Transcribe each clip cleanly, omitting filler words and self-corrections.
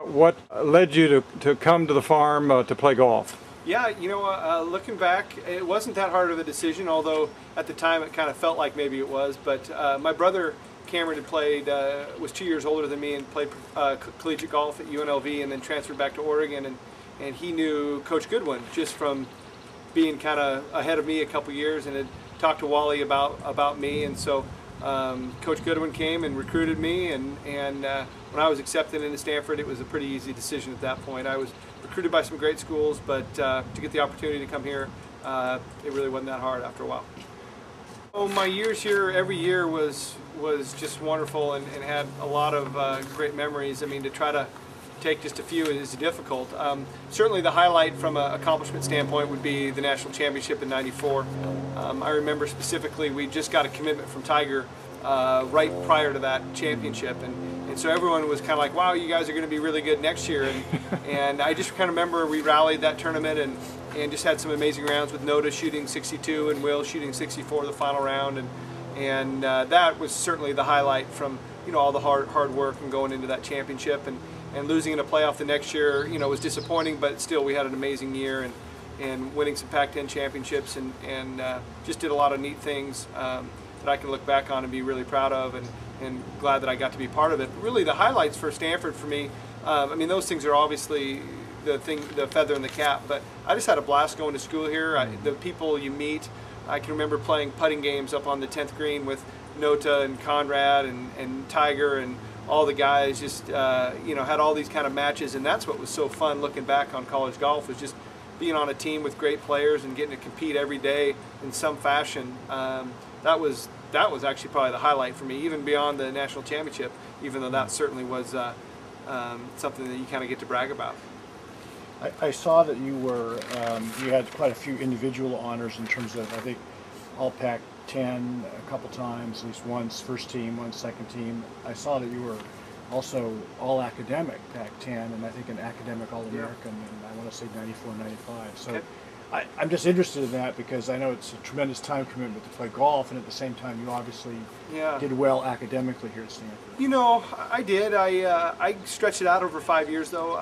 What led you to come to the farm to play golf? Yeah, looking back, it wasn't that hard of a decision, although at the time it kind of felt like maybe it was. But my brother Cameron had played, was 2 years older than me, and played collegiate golf at UNLV, and then transferred back to Oregon. And he knew Coach Goodwin just from being kind of ahead of me a couple years, and had talked to Wally about me. And so Coach Goodwin came and recruited me, and when I was accepted into Stanford, it was a pretty easy decision at that point. I was recruited by some great schools, but to get the opportunity to come here, it really wasn't that hard after a while. Oh, my years here, every year was just wonderful, and had a lot of great memories. I mean, to try to take just a few is difficult. Certainly the highlight from an accomplishment standpoint would be the national championship in '94. I remember specifically we just got a commitment from Tiger right prior to that championship, and so everyone was kind of like, wow, you guys are going to be really good next year. And I just kind of remember we rallied that tournament and just had some amazing rounds with Notah shooting 62 and Will shooting 64 the final round, and that was certainly the highlight from all the hard work and going into that championship, and losing in a playoff the next year was disappointing, but still we had an amazing year, and winning some Pac-10 championships, and just did a lot of neat things that I can look back on and be really proud of, and glad that I got to be part of it. But really the highlights for Stanford for me, I mean, those things are obviously the feather in the cap, but I just had a blast going to school here. The people you meet, I can remember playing putting games up on the 10th green with Notah and Conrad and Tiger and all the guys, just had all these kind of matches, and that's what was so fun looking back on college golf, was just being on a team with great players and getting to compete every day in some fashion. That was actually probably the highlight for me, even beyond the national championship, even though that certainly was something that you kind of get to brag about. I saw that you had quite a few individual honors in terms of, I think, all Pac-10 a couple times, at least once first team, once second team. I saw that you were also all academic Pac-10, and I think an academic All-American, and I want to say 94, 95. So okay. I'm just interested in that because I know it's a tremendous time commitment to play golf, and at the same time you obviously did well academically here at Stanford. I did. I stretched it out over 5 years, though.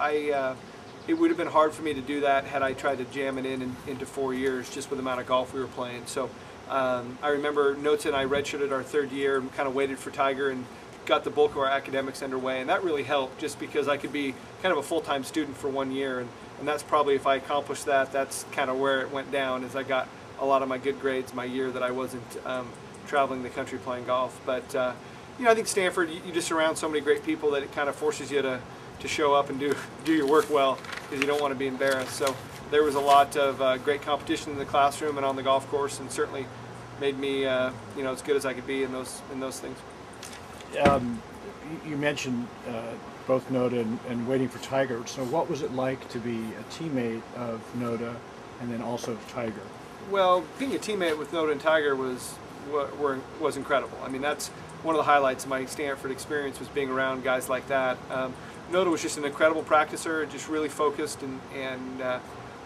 It would have been hard for me to do that had I tried to jam it into 4 years, just with the amount of golf we were playing. So I remember Notah and I redshirted our third year and kind of waited for Tiger and got the bulk of our academics underway, and that really helped just because I could be kind of a full-time student for 1 year, and that's probably, if I accomplished that, that's kind of where it went down, as I got a lot of my good grades my year that I wasn't traveling the country playing golf. But I think Stanford, you just surround so many great people that it kind of forces you to show up and do your work well, because you don't want to be embarrassed. So there was a lot of great competition in the classroom and on the golf course, and certainly made me as good as I could be in those things. You mentioned both Notah and waiting for Tiger. So what was it like to be a teammate of Notah and then also Tiger? Well, being a teammate with Notah and Tiger was incredible. I mean, that's one of the highlights of my Stanford experience, was being around guys like that. Notah was just an incredible practicer, just really focused, and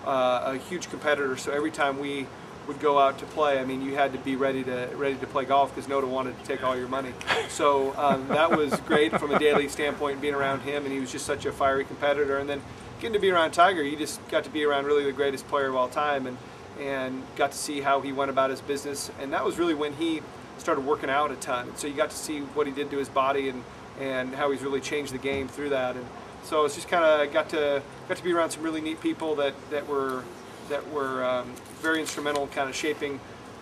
a huge competitor. So every time we would go out to play, I mean, you had to be ready to play golf, because Notah wanted to take all your money. So that was great from a daily standpoint, being around him, and he was just such a fiery competitor. And then getting to be around Tiger, you just got to be around really the greatest player of all time, and got to see how he went about his business. And that was really when he started working out a ton. So you got to see what he did to his body and how he's really changed the game through that. And so it's just kind of got to be around some really neat people that were very instrumental in kind of shaping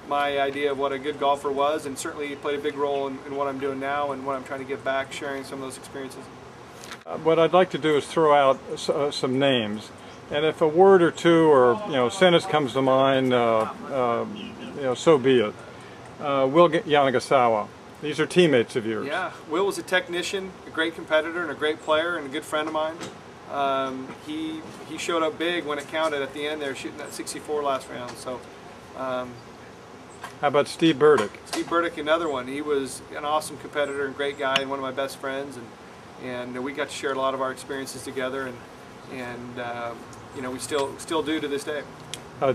my idea of what a good golfer was, and certainly played a big role in what I'm doing now and what I'm trying to give back, sharing some of those experiences. What I'd like to do is throw out some names, and if a word or two or sentence comes to mind, so be it. Will Yanagisawa. These are teammates of yours. Yeah, Will was a technician, a great competitor, and a great player, and a good friend of mine. He showed up big when it counted at the end there, shooting that 64 last round. So, how about Steve Burdick? Steve Burdick, another one. He was an awesome competitor and great guy, and one of my best friends, and we got to share a lot of our experiences together, and we still do to this day.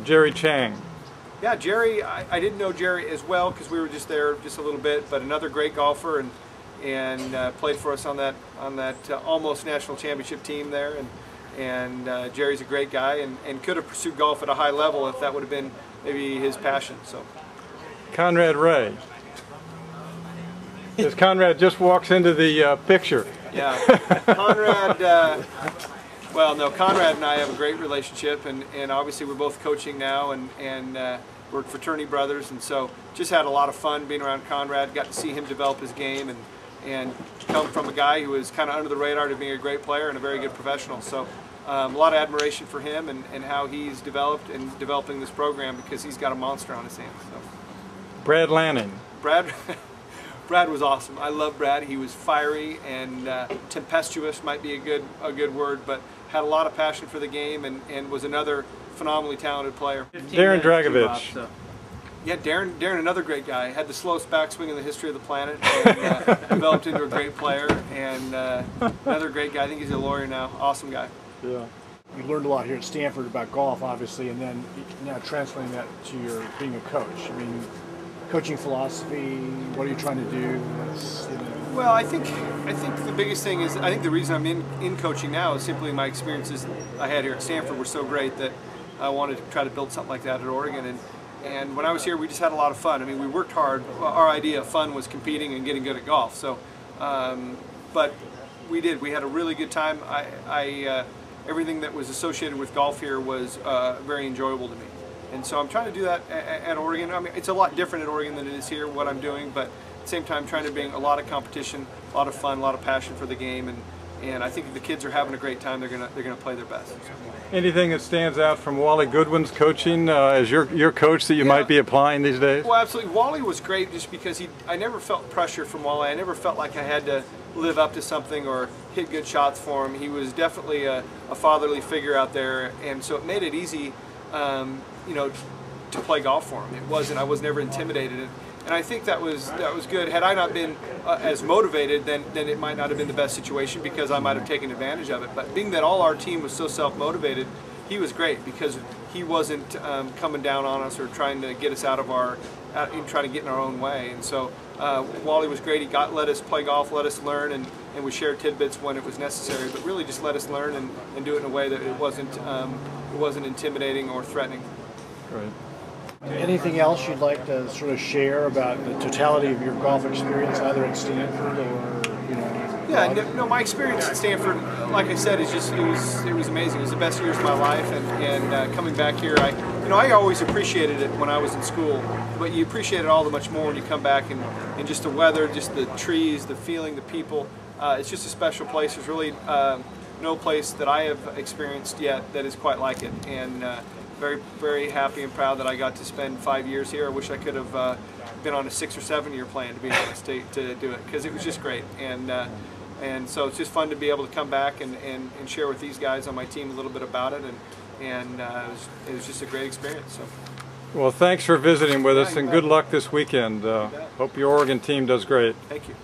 Jerry Chang. Yeah, Jerry, I didn't know Jerry as well because we were just there just a little bit, but another great golfer, and played for us on that almost national championship team there. And Jerry's a great guy, and could have pursued golf at a high level if that would have been maybe his passion. So, Conrad Ray. As Conrad just walks into the picture. Yeah, Conrad. Well, no, Conrad and I have a great relationship, and obviously we're both coaching now, and we're fraternity brothers, and so just had a lot of fun being around Conrad. Got to see him develop his game, and come from a guy who was kind of under the radar to being a great player and a very good professional. So a lot of admiration for him and how he's developed and developing this program, because he's got a monster on his hands. So. Brad Lanning. Brad was awesome. I love Brad. He was fiery and tempestuous, might be a good word, but had a lot of passion for the game, and was another phenomenally talented player. Darren Dragovich. Yeah, Darren, another great guy. Had the slowest backswing in the history of the planet, and developed into a great player, and another great guy. I think he's a lawyer now. Awesome guy. Yeah. You learned a lot here at Stanford about golf, obviously, and then now transferring that to your being a coach. I mean, coaching philosophy. What are you trying to do? Well, I think the biggest thing is, I think the reason I'm in coaching now is simply my experiences I had here at Stanford were so great that I wanted to try to build something like that at Oregon. And when I was here, we just had a lot of fun. I mean, we worked hard. Our idea of fun was competing and getting good at golf. So, but we did. We had a really good time. Everything that was associated with golf here was very enjoyable to me. And so I'm trying to do that at Oregon. I mean, it's a lot different at Oregon than it is here, what I'm doing, but at the same time trying to bring a lot of competition, a lot of fun, a lot of passion for the game, and I think if the kids are having a great time, they're gonna play their best. Anything that stands out from Wally Goodwin's coaching as your coach that you might be applying these days? Well, absolutely. Wally was great just because I never felt pressure from Wally. I never felt like I had to live up to something or hit good shots for him. He was definitely a fatherly figure out there, and so it made it easy, you know, to play golf for him. I was never intimidated, and I think that was good. Had I not been as motivated, then it might not have been the best situation, because I might have taken advantage of it. But being that all our team was so self-motivated, he was great, because he wasn't coming down on us or trying to get us out of trying to get in our own way. And so Wally was great. He let us play golf, let us learn, and we shared tidbits when it was necessary, but really just let us learn and do it in a way that it wasn't intimidating or threatening. Great. Anything else you'd like to sort of share about the totality of your golf experience, either at Stanford or, you know? Yeah, no, my experience at Stanford, like I said, is just it was amazing. It was the best years of my life, and coming back here, I always appreciated it when I was in school, but you appreciate it all the much more when you come back, and just the weather, just the trees, the feeling, the people. It's just a special place. There's really no place that I have experienced yet that is quite like it, and very, very happy and proud that I got to spend 5 years here. I wish I could have been on a 6 or 7 year plan, to be honest, to do it, because it was just great. And so it's just fun to be able to come back and share with these guys on my team a little bit about it, and it was just a great experience. So. Well, thanks for visiting with us, and good luck this weekend. Hope your Oregon team does great. Thank you.